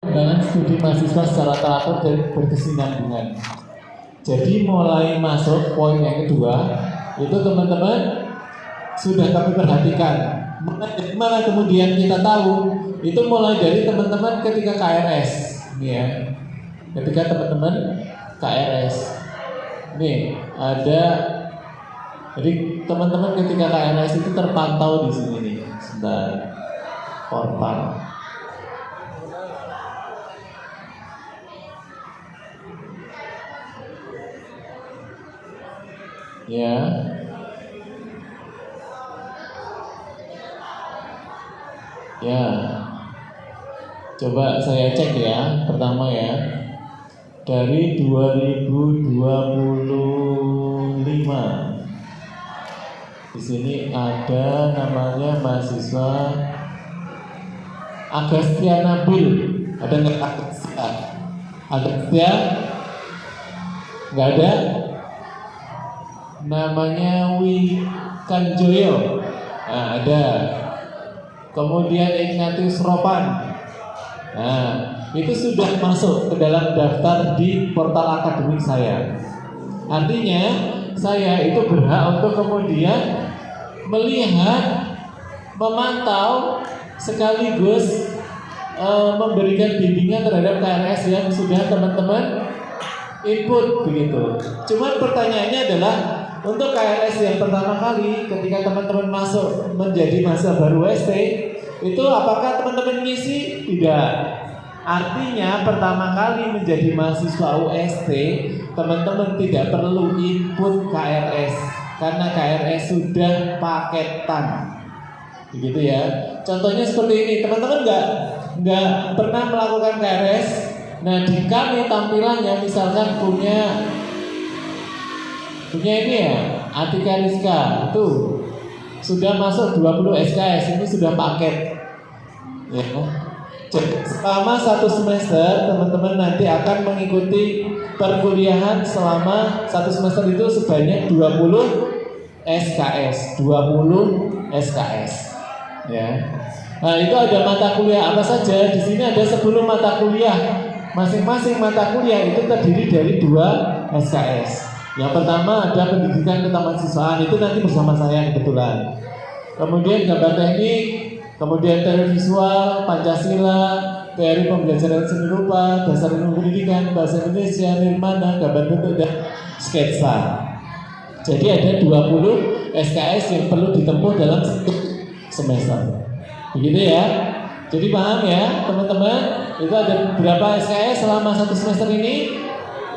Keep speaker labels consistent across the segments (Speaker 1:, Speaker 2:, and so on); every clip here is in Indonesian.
Speaker 1: Undangan studi mahasiswa secara teratur dan berkesinambungan. Jadi mulai masuk poin yang kedua, itu teman-teman sudah kami perhatikan. Mana kemudian kita tahu itu mulai dari teman-teman ketika KRS, ini ya. Ketika teman-teman KRS, nih ada. Jadi teman-teman ketika KRS itu terpantau di sini nih, sebentar. Portal. Ya. Ya. Coba saya cek ya, pertama ya. Dari 2025. Di sini ada namanya mahasiswa Agastya Nabil. Ada nggak Agastya? Agastya? Nggak ada? Namanya Wikanjoyo. Nah, ada. Kemudian Ignatius Ropan. Nah, itu sudah masuk ke dalam daftar di portal akademik saya. Artinya saya itu berhak untuk kemudian melihat, memantau, sekaligus memberikan bimbingan terhadap KRS yang sudah teman-teman input begitu. Cuman pertanyaannya adalah untuk KRS yang pertama kali ketika teman-teman masuk menjadi mahasiswa baru UST, itu apakah teman-teman ngisi? Tidak. Artinya pertama kali menjadi mahasiswa UST, teman-teman tidak perlu input KRS karena KRS sudah paketan. Begitu ya. Contohnya seperti ini, teman-teman nggak pernah melakukan KRS. Nah, di kami tampilannya misalkan punya ini ya, Atika Rizka itu sudah masuk 20 SKS, ini sudah paket. Ya. Jadi, selama 1 semester teman-teman nanti akan mengikuti perkuliahan selama 1 semester itu sebanyak 20 SKS, 20 SKS. Ya. Nah, itu ada mata kuliah apa saja? Di sini ada 10 mata kuliah. Masing-masing mata kuliah itu terdiri dari 2 SKS. Yang pertama ada pendidikan ketahanan itu nanti bersama saya kebetulan. Kemudian gambar teknik, kemudian teori visual, Pancasila, teori pembelajaran seni rupa, dasar ilmu pendidikan, bahasa Indonesia, nirmana, gambar bentuk dan sketsa. Jadi ada 20 SKS yang perlu ditempuh dalam 1 semester. Begitu ya. Jadi paham ya teman-teman? Itu ada berapa SKS selama 1 semester ini?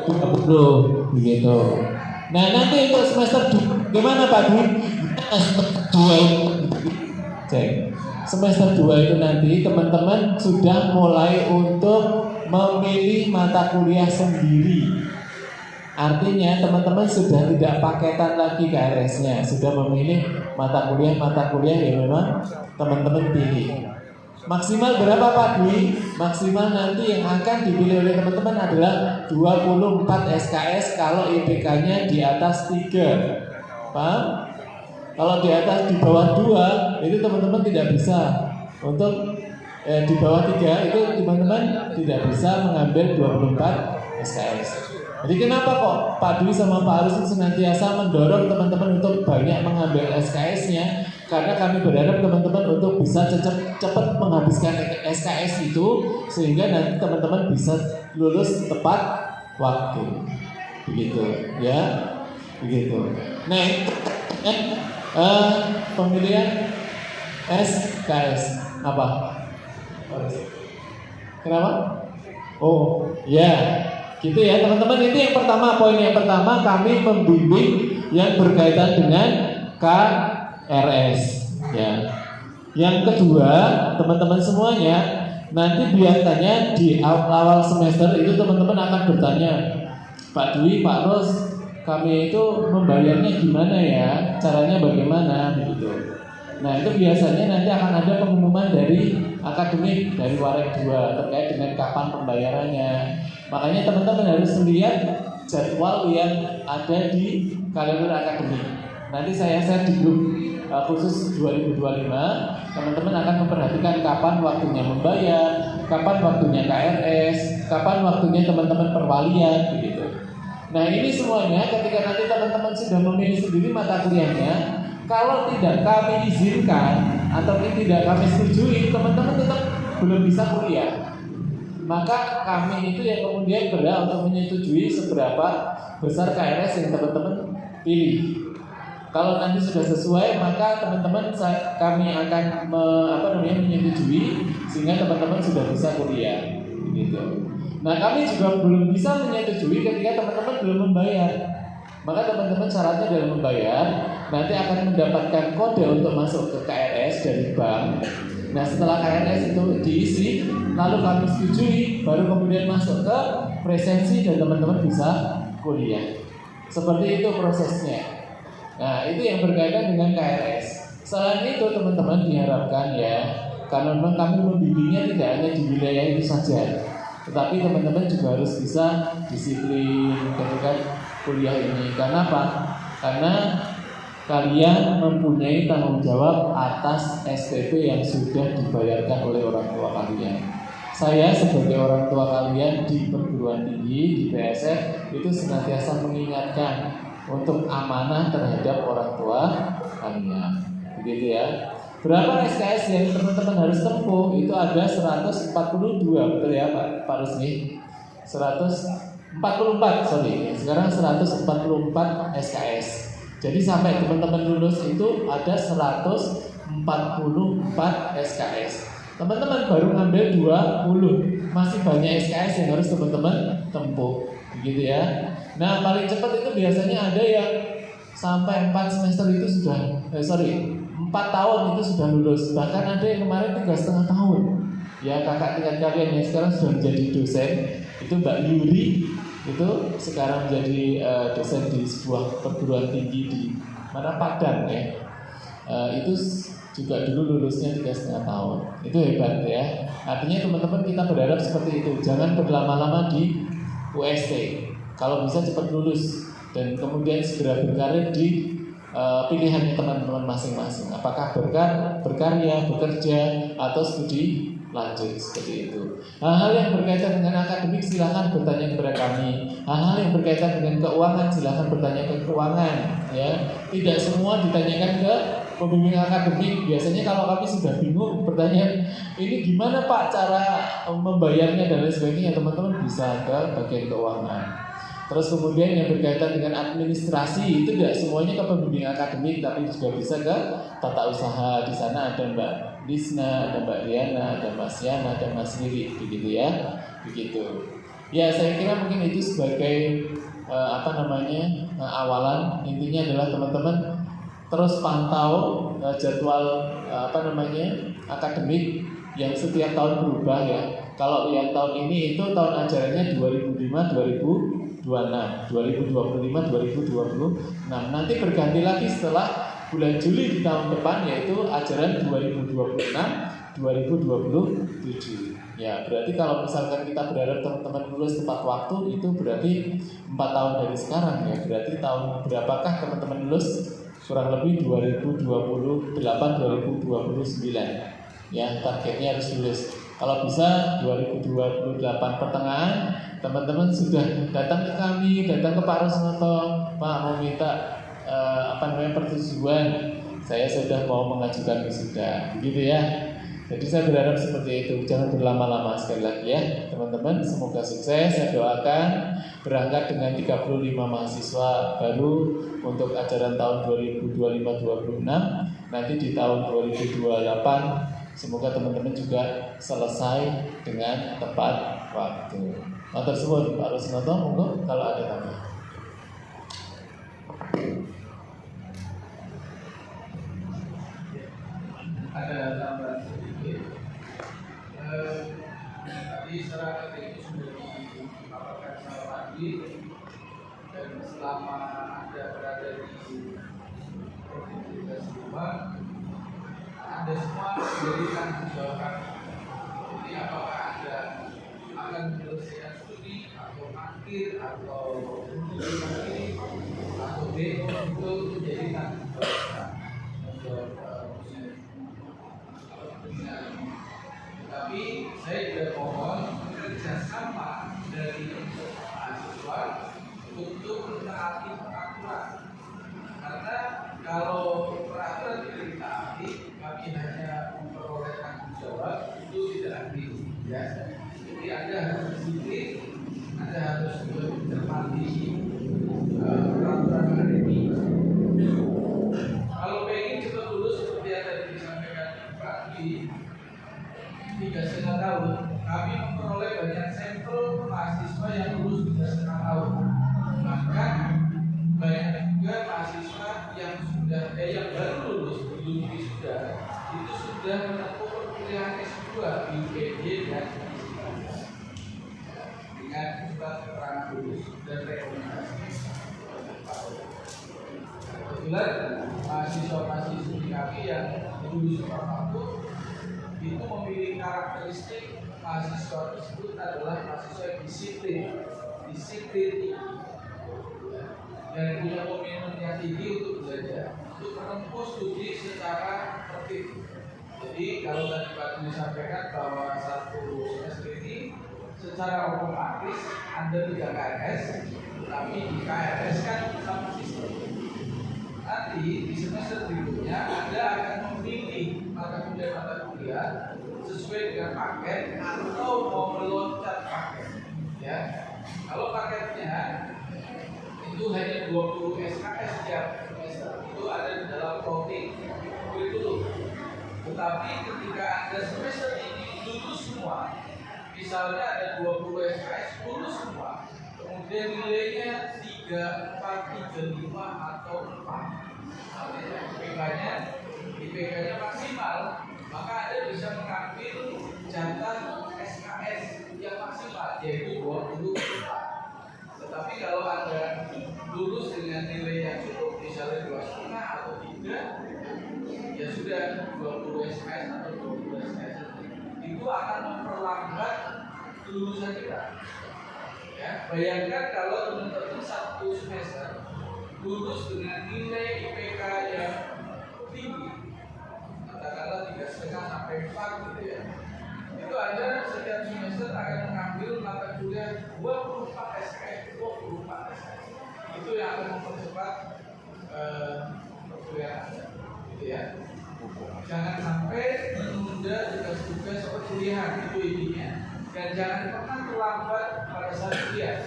Speaker 1: 20 begitu. Nah, nanti untuk semester 2 gimana Pak Dwi? Semester 2 itu nanti teman-teman sudah mulai untuk memilih mata kuliah sendiri. Artinya teman-teman sudah tidak paketan lagi KRS-nya, sudah memilih mata kuliah yang memang teman-teman pilih. Maksimal berapa Pak Dwi? Maksimal nanti yang akan dipilih oleh teman-teman adalah 24 SKS kalau IPK-nya di atas 3. Paham? Kalau di atas di bawah 2 itu teman-teman tidak bisa. Untuk di bawah 3 itu teman-teman tidak bisa mengambil 24 SKS. Jadi kenapa kok Pak Dwi sama Pak Arus senantiasa mendorong teman-teman untuk banyak mengambil SKS-nya? Karena kami berharap teman-teman untuk bisa cepat menghabiskan SKS itu sehingga nanti teman-teman bisa lulus tepat waktu. Begitu, ya. Begitu. Nah, pemilihan SKS apa? Kenapa? Oh, ya. Gitu ya teman-teman, itu yang pertama, poin yang pertama kami membimbing yang berkaitan dengan KRS ya. Yang kedua, teman-teman semuanya nanti biasanya di awal semester itu teman-teman akan bertanya, Pak Dwi, Pak Ros, kami itu membayarnya gimana ya? Caranya bagaimana begitu. Nah, itu biasanya nanti akan ada pengumuman dari akademik, dari Warek 2 terkait dengan kapan pembayarannya. Makanya teman-teman harus melihat jadwal yang ada di kalender akademik. Nanti saya share di grup khusus 2025, teman-teman akan memperhatikan kapan waktunya membayar, kapan waktunya KRS, kapan waktunya teman-teman perwalian, begitu. Nah ini semuanya ketika nanti teman-teman sudah memilih sendiri mata kuliahnya, kalau tidak kami izinkan atau tidak kami setujui, teman-teman tetap belum bisa kuliah. Maka kami itu yang kemudian berhak untuk menyetujui seberapa besar KRS yang teman-teman pilih. Kalau nanti sudah sesuai, maka teman-teman kami akan menyetujui sehingga teman-teman sudah bisa kuliah. Gitu. Nah kami juga belum bisa menyetujui ketika teman-teman belum membayar. Maka teman-teman syaratnya dalam membayar nanti akan mendapatkan kode untuk masuk ke KRS dari bank. Nah setelah KRS itu diisi, lalu kami setujui, baru kemudian masuk ke presensi dan teman-teman bisa kuliah. Seperti itu prosesnya. Nah itu yang berkaitan dengan KRS. Selain itu teman-teman diharapkan ya, karena memang kami membimbingnya tidak hanya di wilayah itu saja, tetapi teman-teman juga harus bisa disiplin ketika kuliah ini. Karena apa? Karena kalian mempunyai tanggung jawab atas SPP yang sudah dibayarkan oleh orang tua kalian. Saya sebagai orang tua kalian di perguruan tinggi, di PSF, itu senantiasa mengingatkan untuk amanah terhadap orang tua kalian. Begitu ya. Berapa SKS yang teman-teman harus tempuh? Itu ada 142, betul ya Pak Rusli? 144, sorry. Sekarang 144 SKS. Jadi sampai teman-teman lulus itu ada 144 SKS. Teman-teman baru ngambil 20, masih banyak SKS yang harus teman-teman tempuh. Begitu ya. Nah paling cepat itu biasanya ada yang sampai 4 semester itu sudah 4 tahun itu sudah lulus. Bahkan ada yang kemarin 3,5 tahun. Ya kakak tingkat kalian yang sekarang sudah menjadi dosen, itu Mbak Yuri, itu sekarang menjadi dosen di sebuah perguruan tinggi di mana Padang ya. Itu juga dulu lulusnya 3,5 tahun. Itu hebat ya. Artinya teman-teman kita berharap seperti itu. Jangan berlama-lama di UST. Kalau bisa cepat lulus dan kemudian segera berkarir di pilihan teman-teman masing-masing. Apakah berkarya, bekerja, atau studi lanjut seperti itu. Hal-hal yang berkaitan dengan akademik silahkan bertanya kepada kami. Hal-hal yang berkaitan dengan keuangan silahkan bertanya ke keuangan. Ya, tidak semua ditanyakan ke pembimbing akademik. Biasanya kalau kami sudah bingung bertanya, ini gimana Pak cara membayarnya dan lain sebagainya, teman-teman bisa ke bagian keuangan. Terus kemudian yang berkaitan dengan administrasi itu tidak semuanya ke pembimbing akademik, tapi juga bisa ke tata usaha. Di sana ada Mbak Disna, ada Mbak Diana, ada Mas Yana, ada Mas Riri, begitu ya, begitu. Ya saya kira mungkin itu sebagai awalan. Intinya adalah teman-teman terus pantau jadwal akademik yang setiap tahun berubah ya. Kalau yang tahun ini itu tahun ajarannya 2025-2026, nanti berganti lagi setelah bulan Juli di tahun depan, yaitu ajaran 2026-2027. Ya, berarti kalau misalkan kita berharap teman-teman lulus tepat waktu, itu berarti 4 tahun dari sekarang ya. Berarti tahun berapakah teman-teman lulus? Kurang lebih 2028-2029. Ya, targetnya harus lulus. Kalau bisa 2028 pertengahan, teman-teman sudah datang ke kami, datang ke Pak Rusnoto, Pak mau minta persetujuan, saya sudah mau mengajukan wisuda, begitu ya. Jadi saya berharap seperti itu, jangan berlama-lama. Sekali lagi ya teman-teman, semoga sukses. Saya doakan berangkat dengan 35 mahasiswa baru untuk ajaran tahun 2025-2026. Nanti di tahun 2028 semoga teman-teman juga selesai dengan tepat waktu. Matur suwun Pak Rusnoto, monggo kalau ada tambahan.
Speaker 2: Ada tambahan sedikit. Tadi secara itu sudah dipaparkan sama Andi, dan selama Anda berada di provinsi rumah, Anda semua menjadi tanggung jawab. Jadi apakah Anda akan menyelesaikan studi atau akhir atau studi atau BO itu menjadi tanggung jawab. Ya, jadi Anda harus disiplin, Anda harus mencermati peraturan akademi. Kalau pengen cepat lulus seperti yang tadi disampaikan Pak Dwi, 3,5 tahun, kami memperoleh banyak sampel mahasiswa yang lulus 3,5 tahun. Bahkan banyak juga mahasiswa yang yang baru lulus belum wisuda itu sudah menempuh perkuliahan S2 di UGD dan dengan surat keterangan lulus dan rekomendasi. Kebetulan mahasiswa-mahasiswi kami yang lulus tepat waktu itu memiliki karakteristik mahasiswa tersebut adalah mahasiswa yang disiplin dan punya komitmen yang tinggi untuk belajar, untuk menempuh studi secara tertib. Jadi kalau tadi Pak Dwi sampaikan bahwa satu semester ini secara otomatis Anda tidak KRS, tapi di KRS kan sama sistem. Nanti di semester berikutnya Anda akan memilih mata kuliah sesuai dengan paket atau mau meloncat paket. Ya, kalau paketnya itu hanya 20 SKS setiap semester, itu ada di dalam coding kurikulum. Tetapi ketika Anda semester ini lulus semua, misalnya ada 20 SKS lulus semua, kemudian nilainya 3, 4, 3, 5 atau 4, IPK-nya maksimal, maka Anda bisa mengambil jatah SKS yang maksimal, yaitu 20. Tetapi kalau Anda lulus dengan nilai yang cukup, misalnya 2,5 atau 3, ya sudah 20 SKS atau 20 SKS itu akan memperlambat kelulusan kita. Ya, bayangkan kalau teman-teman satu semester lulus dengan nilai IPK yang tinggi, katakanlah 3,5 sampai 4 gitu ya. Itu Anda setiap semester akan mengambil mata kuliah 24 SKS, 24 SKS. Itu yang akan mempercepat perkuliahan Anda, gitu ya. Jangan sampai menunda tugas-tugas perkuliahan, itu intinya. Dan jangan pernah terlambat pada saat kuliah.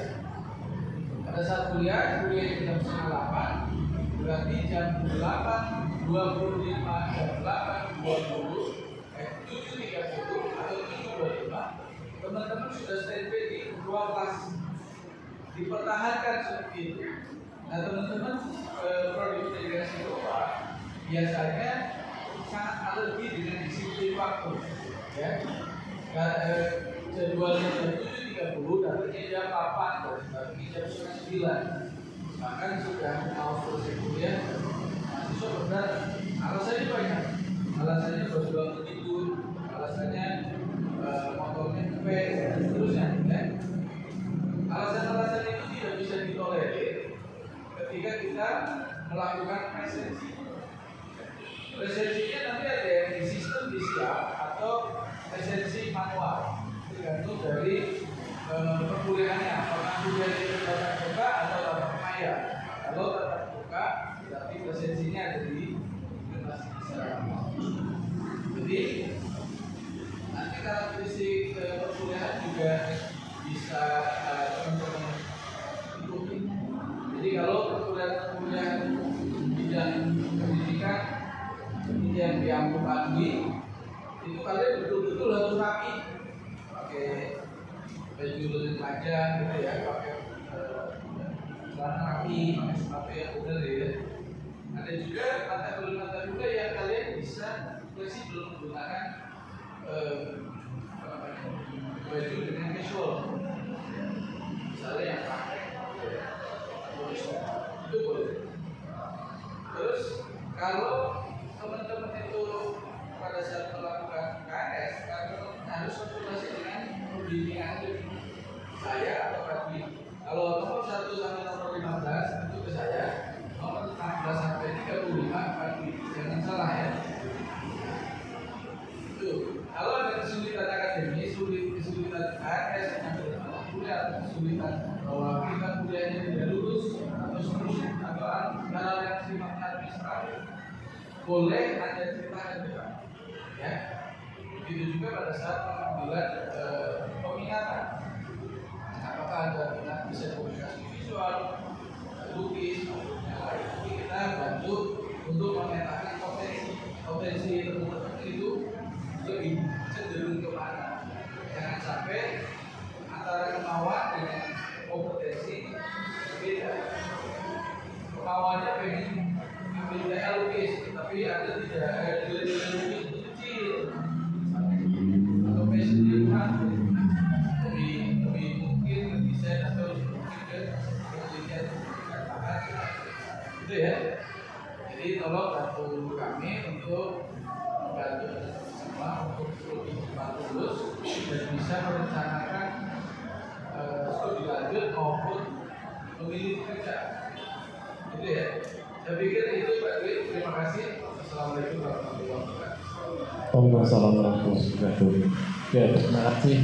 Speaker 2: Pada saat kuliah jam 7:30, berarti jam 8.25, jam 8.20, 7.30 atau 7.25, teman-teman sudah standby di ruang kelas. Dipertahankan seperti itu. Nah teman-teman prodi integrasi Eropa biasanya sangat alergi dengan disiplin waktu. Ya, jadwalnya jam 7.30, datangnya jam 8, datangnya jam 9. Bahkan sudah mau selesai kuliah, mahasiswa berdatang. Alasannya banyak. Alasannya baru bangun tidur, alasannya motornya kepes, dan seterusnya. Ya. Alasan-alasan itu tidak bisa ditolerir ketika kita melakukan presensi. Presensinya nanti ada yang di sistem disiap atau presensi manual, tergantung dari perkuliahannya. Apakah kuliahnya tatap muka atau tatap maya? Kalau tatap muka, berarti presensinya ada di kelas secara manual. Jadi nanti karakteristik perkuliahan juga bisa teman-teman ikuti. Jadi kalau perkuliahan bidang pendidikan yang diambil Pak Dwi, itu kalian betul-betul harus rapi, pakai baju lengan panjang gitu ya, pakai celana rapi, pakai sepatu yang benar ya. Ada juga mata kuliah yang kalian bisa fleksibel menggunakan baju dengan casual, misalnya yang pakai itu boleh. Terus kalau teman-teman itu pada saat melakukan KRS, teman-teman harus konsultasi dengan pembimbingan saya atau Pak Dwi. Kalau nomor 1 sampai nomor 15 itu ke saya, nomor 16 sampai 35 Pak Dwi. Jangan salah ya. Itu. Kalau ada kesulitan akademis, kesulitan KRS, kuliah, kesulitan bahwa kita kuliahnya tidak lulus atau seterusnya, atau hal yang sifatnya administratif, boleh Anda ceritakan ke kami, ya. Begitu juga pada saat pengambilan peminatan. Apakah ada minat bisa komunikasi visual, lukis, jadi kita bantu untuk memetakan potensi teman-teman itu lebih cenderung kemana. Jangan sampai antara kemauan dengan kompetensi berbeda. Kemauannya pengen ambil lukis, tapi ada tidak ada lukis kecil atau passion di rumah lebih mungkin desain atau mungkin ke penelitian bahan gitu ya. Jadi tolong bantu kami untuk membantu semua untuk lebih cepat lulus dan bisa merencanakan studi lanjut maupun memilih kerja gitu ya. Saya pikir itu Pak Dwi, terima kasih. Assalamualaikum warahmatullahi wabarakatuh.
Speaker 1: Waalaikumsalam warahmatullahi wabarakatuh. Ya, terima kasih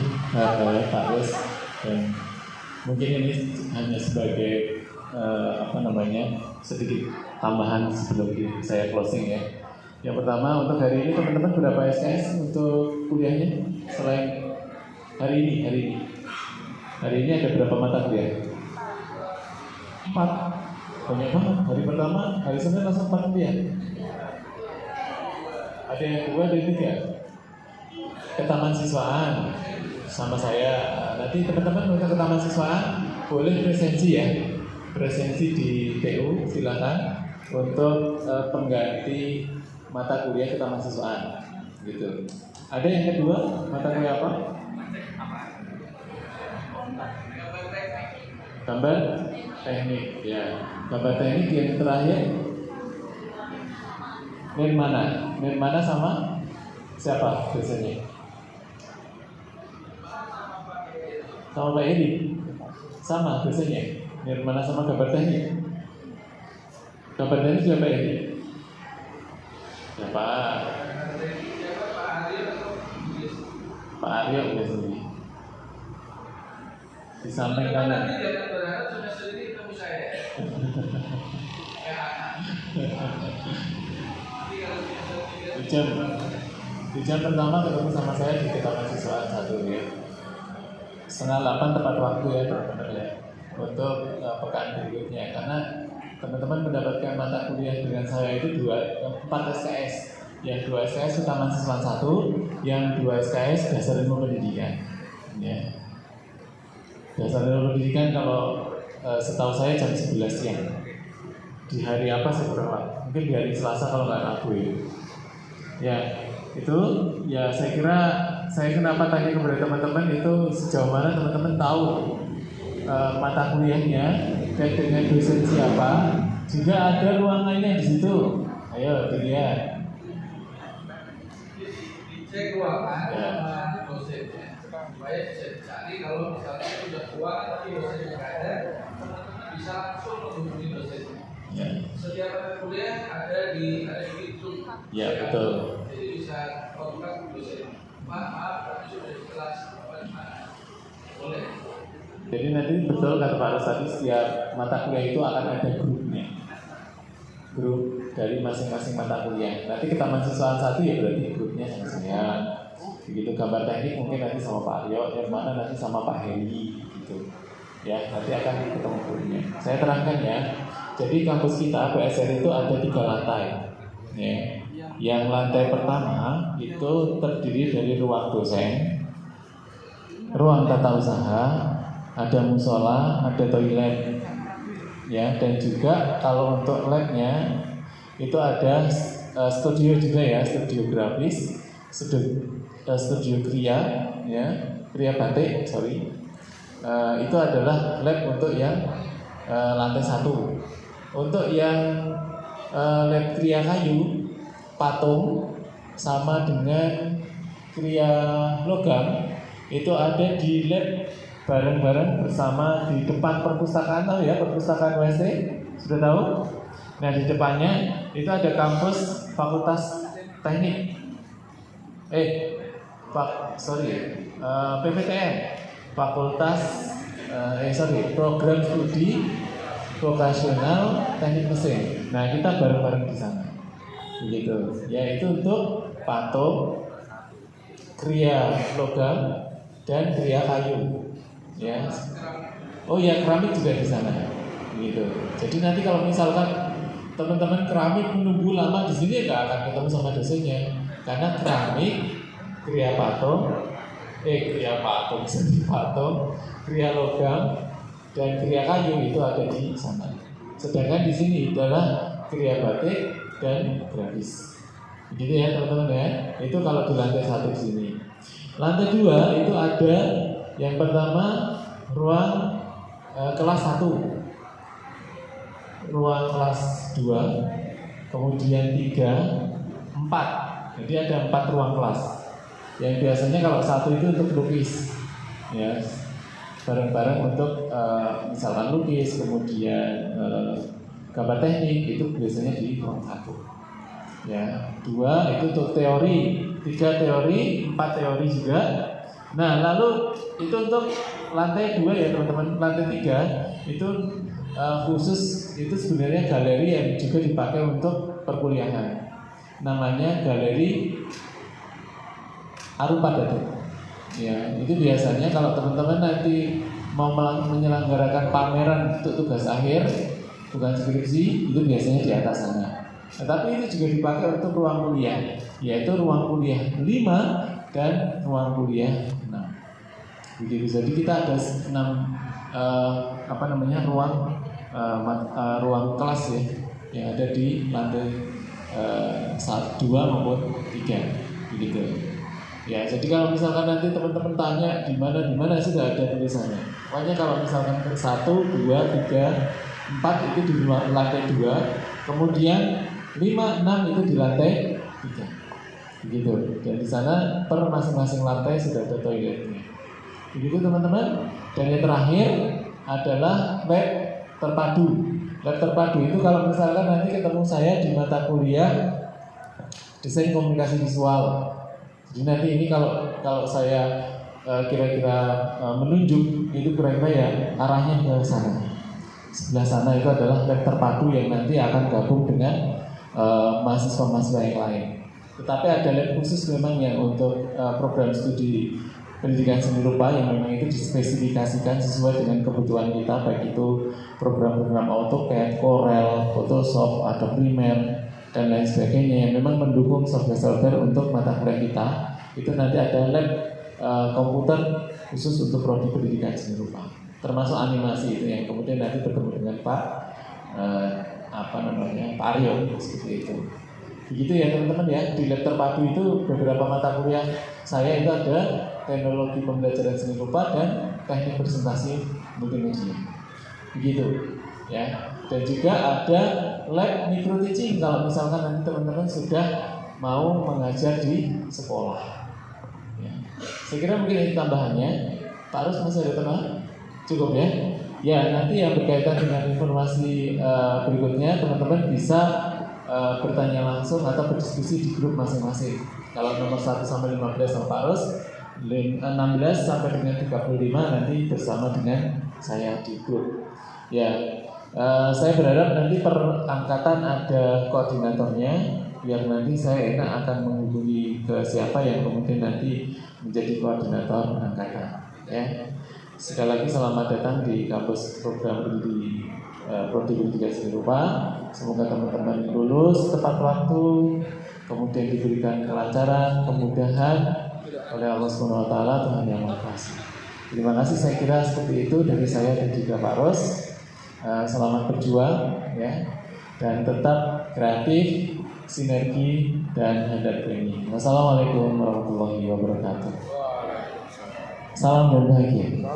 Speaker 1: Pak Yus. Dan mungkin ini hanya sebagai sedikit tambahan sebelum saya closing ya. Yang pertama, untuk hari ini teman-teman berapa SKS untuk kuliahnya selain hari ini? Hari ini ada berapa mata kuliah? 4. Banyak banget. Hari pertama, hari Senin langsung 4 kuliah. Ada yang 2, ada yang 3. Ke taman siswaan sama saya. Nanti teman-teman untuk ke taman siswaan boleh presensi ya. Presensi di TU silakan untuk pengganti mata kuliah ke taman siswaan gitu. Ada yang kedua, mata kuliah apa? Gambar teknik ya. Gambar teknik yang terakhir Nirmana sama siapa biasanya? Sama Pak Edi? Sama biasanya Nirmana sama gambar teknik. Gambar teknik juga Pak Edi? Ya Pak Aryo biasanya di samping kanan. Di jam pertama ketemu sama saya di taman siswaan 1 ya. 7:30 tepat waktu ya teman-teman ya untuk pekan berikutnya, karena teman-teman mendapatkan mata kuliah dengan saya itu 4 SKS. Yang 2 SKS itu taman siswaan 1, yang 2 SKS dasar ilmu pendidikan ya. Dasar ilmu pendidikan kalau setahu saya jam 11 siang. Di hari apa saya kurang tahu. Mungkin di hari Selasa kalau nggak Rabu ya. Ya, itu ya saya kira saya kenapa tanya kepada teman-teman itu sejauh mana teman-teman tahu mata kuliahnya dan dengan dosen siapa. Juga ada ruangannya di situ. Ayo dilihat.
Speaker 2: Dicek ruangan sama dosennya supaya bisa dicari. Kalau misalnya sudah ruangan tapi dosennya nggak ada, teman-teman bisa langsung menghubungi dosennya.
Speaker 1: Ya.
Speaker 2: Setiap mata kuliah ada di YouTube.
Speaker 1: Ya betul.
Speaker 2: Jadi bisa kontak dosen. Maaf, tapi sudah di kelas boleh.
Speaker 1: Jadi nanti betul kata Pak Ros tadi, setiap mata kuliah itu akan ada grupnya. Grup dari masing-masing mata kuliah. Nanti ke taman siswaan 1 ya berarti grupnya sama saya. Begitu gambar teknik mungkin nanti sama Pak Aryo, yang mana nanti sama Pak Heri gitu. Ya, nanti akan ketemu grupnya. Saya terangkan ya. Jadi kampus kita PSR itu ada 3 lantai. Ya. Yang lantai pertama itu terdiri dari ruang dosen, ruang tata usaha, ada musola, ada toilet, ya, dan juga kalau untuk labnya itu ada studio juga ya, studio grafis, studio kria, ya, kria batik, itu adalah lab untuk yang lantai 1. Untuk yang lab kria kayu, patung, sama dengan kria logam, itu ada di lab bareng-bareng bersama di depan perpustakaan, tahu ya, perpustakaan WC, sudah tahu? Nah di depannya itu ada kampus Fakultas Teknik, PPTN, Fakultas Program Studi Vokasional Teknik Mesin. Nah kita bareng-bareng di sana, begitu. Ya itu untuk patung, kria logam dan kria kayu. Ya. Oh ya, keramik juga di sana. Gitu. Jadi nanti kalau misalkan teman-teman keramik menunggu lama di sini nggak akan ketemu sama dosennya, karena keramik, kria patung, kria logam dan kria kayu itu ada di sana. Sedangkan di sini adalah kria batik dan grafis. Begitu ya teman-teman ya. Itu kalau di lantai 1 di sini. Lantai 2 itu ada yang pertama ruang kelas 1, ruang kelas 2, kemudian 3, 4. Jadi ada 4 ruang kelas. Yang biasanya kalau 1 itu untuk lukis, ya, bareng-bareng untuk misalkan lukis, kemudian gambar teknik, itu biasanya di ruang 1. Ya, 2 itu untuk teori, 3 teori, 4 teori juga. Nah, lalu itu untuk lantai 2 ya teman-teman. Lantai 3 itu khusus, itu sebenarnya galeri yang juga dipakai untuk perkuliahan. Namanya Galeri Arupa Datuk. Ya, itu biasanya kalau teman-teman nanti mau menyelenggarakan pameran untuk tugas akhir, bukan skripsi, itu biasanya di atas sana. Tetapi itu juga dipakai untuk ruang kuliah, yaitu ruang kuliah 5 dan ruang kuliah 6. Begitu. Jadi kita ada 6 ruang kelas ya, yang ada di lantai 2 maupun 3, begitu. Ya, jadi kalau misalkan nanti teman-teman tanya di mana sudah ada tulisannya. Pokoknya kalau misalkan 1, 2, 3, 4 itu di lantai 2, kemudian 5, 6 itu di lantai 3. Begitu. Dan di sana per masing-masing lantai sudah ada toiletnya. Begitu teman-teman. Dan yang terakhir adalah lab terpadu. Lab terpadu itu kalau misalkan nanti ketemu saya di mata kuliah desain komunikasi visual. Jadi nanti ini kalau saya kira-kira menunjuk itu kira-kira ya arahnya ke sana. Sebelah sana itu adalah lab terpadu yang nanti akan gabung dengan mahasiswa-mahasiswa yang lain. Tetapi ada lab khusus memang yang untuk program studi pendidikan seni rupa yang memang itu dispesifikasikan sesuai dengan kebutuhan kita, baik itu program-program AutoCAD, Corel, Photoshop, Adobe Premiere dan lain sebagainya yang memang mendukung software-software untuk mata kuliah kita. Itu nanti ada lab komputer khusus untuk prodi pendidikan seni rupa, termasuk animasi itu yang kemudian nanti bertemu dengan Pak Aryo seperti itu. Begitu ya teman-teman ya. Di lab terpadu itu beberapa mata kuliah saya itu ada teknologi pembelajaran seni rupa dan teknik presentasi multimedia. Begitu ya. Dan juga ada lab micro teaching kalau misalkan nanti teman-teman sudah mau mengajar di sekolah. Ya. Saya kira mungkin ini tambahannya. Pak Arus masih ada tambahan? Cukup ya? Ya, nanti yang berkaitan dengan informasi berikutnya teman-teman bisa bertanya langsung atau berdiskusi di grup masing-masing. Kalau nomor 1 sampai 15 sama Pak Arus, 16 sampai dengan 35 nanti bersama dengan saya di grup. Ya, saya berharap nanti per angkatan ada koordinatornya, biar nanti saya enak akan menghubungi ke siapa yang kemudian nanti menjadi koordinator angkatan. Ya, sekali lagi selamat datang di kampus program di Prodi Pendidikan Seni Rupa. Semoga teman-teman lulus tepat waktu, kemudian diberikan kelancaran, kemudahan oleh Allah Subhanahu wa taala, Tuhan Yang Maha Kuasa. Terima kasih, saya kira seperti itu dari saya dan juga Pak Ros. Selamat berjuang ya, dan tetap kreatif, sinergi dan hadap ini. Wassalamualaikum warahmatullahi wabarakatuh. Salam dan bahagia.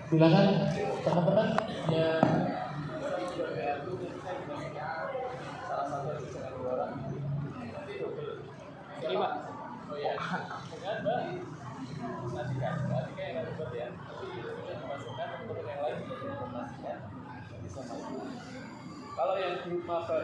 Speaker 1: Silakan teman-teman yang ini Pak. Oh ya. Dengan Mbak informasikan, berarti kayak nggak ribet ya. Tapi sudah dimasukkan teman-teman yang lain juga informasikan bisa maju. Kalau yang grup master